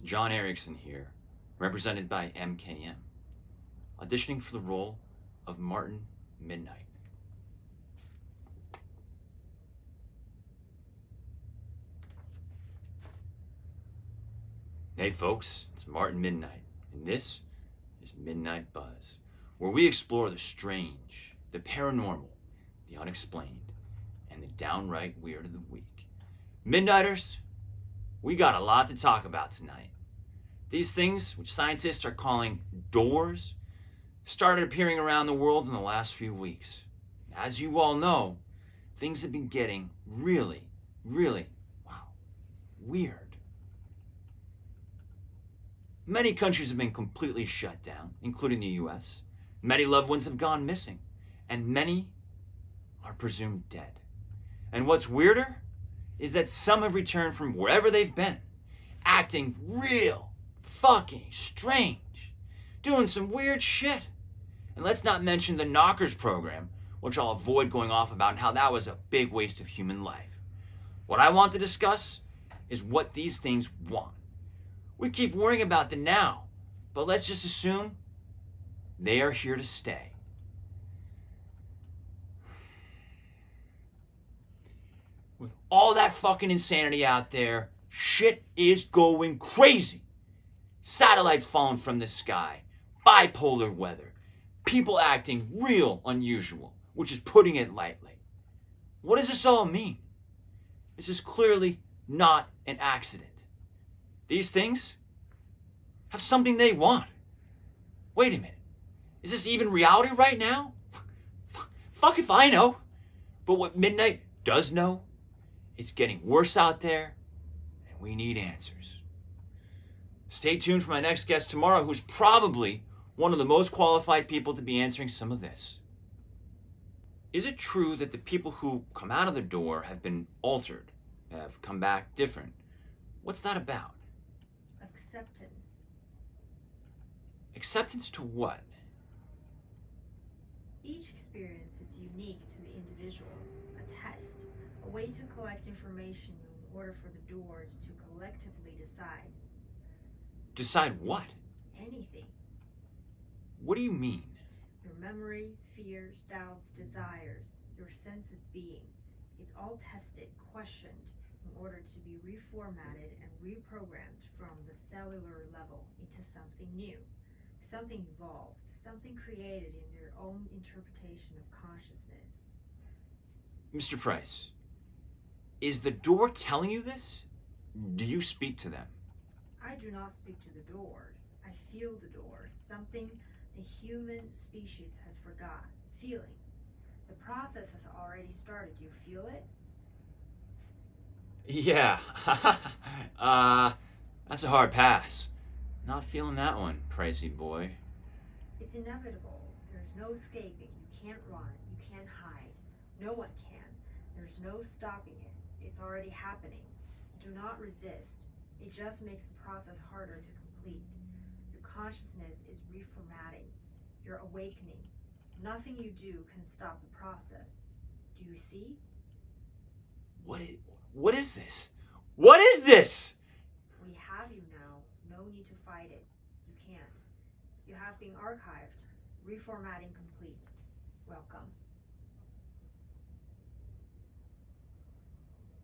John Erickson here, represented by MKM, auditioning for the role of Martin Midnight. Hey folks, it's Martin Midnight, and this is Midnight Buzz, where we explore the strange, the paranormal, the unexplained, and the downright weird of the week. Midnighters, we got a lot to talk about tonight. These things, which scientists are calling doors, started appearing around the world in the last few weeks. As you all know, things have been getting really, weird. Many countries have been completely shut down, including the US. Many loved ones have gone missing, and many are presumed dead. And what's weirder is that some have returned from wherever they've been, acting real fucking strange, doing some weird shit. And let's not mention the Knockers program, which I'll avoid going off about, and how that was a big waste of human life. What I want to discuss is what these things want. We keep worrying about the now, but let's just assume they are here to stay. With all that fucking insanity out there, shit is going crazy. Satellites falling from the sky, bipolar weather, people acting real unusual, which is putting it lightly. What does this all mean? This is clearly not an accident. These things have something they want. Wait a minute. Is this even reality right now? Fuck if I know. But what Midnight does know, it's getting worse out there, and we need answers. Stay tuned for my next guest tomorrow, who's probably one of the most qualified people to be answering some of this. Is it true that the people who come out of the door have been altered, have come back different? What's that about? Acceptance. Acceptance to what? Each experience is unique to the individual. A test, a way to collect information in order for the doors to collectively decide. Decide what? Anything. What do you mean? Your memories, fears, doubts, desires, your sense of being. It's all tested, questioned, in order to be reformatted and reprogrammed from the cellular level into something new, something evolved, something created in their own interpretation of consciousness. Mr. Price, is the door telling you this? Do you speak to them? I do not speak to the doors. I feel the doors, something the human species has forgot, feeling. The process has already started. Do you feel it? Yeah. That's a hard pass. Not feeling that one, Pricey boy. It's inevitable. There's no escaping. You can't run. You can't hide. No one can. There's no stopping it. It's already happening. Do not resist. It just makes the process harder to complete. Your consciousness is reformatting. You're awakening. Nothing you do can stop the process. Do you see? What is this? What is this? We have you now. No need to fight it. You can't. You have been archived. Reformatting complete. Welcome.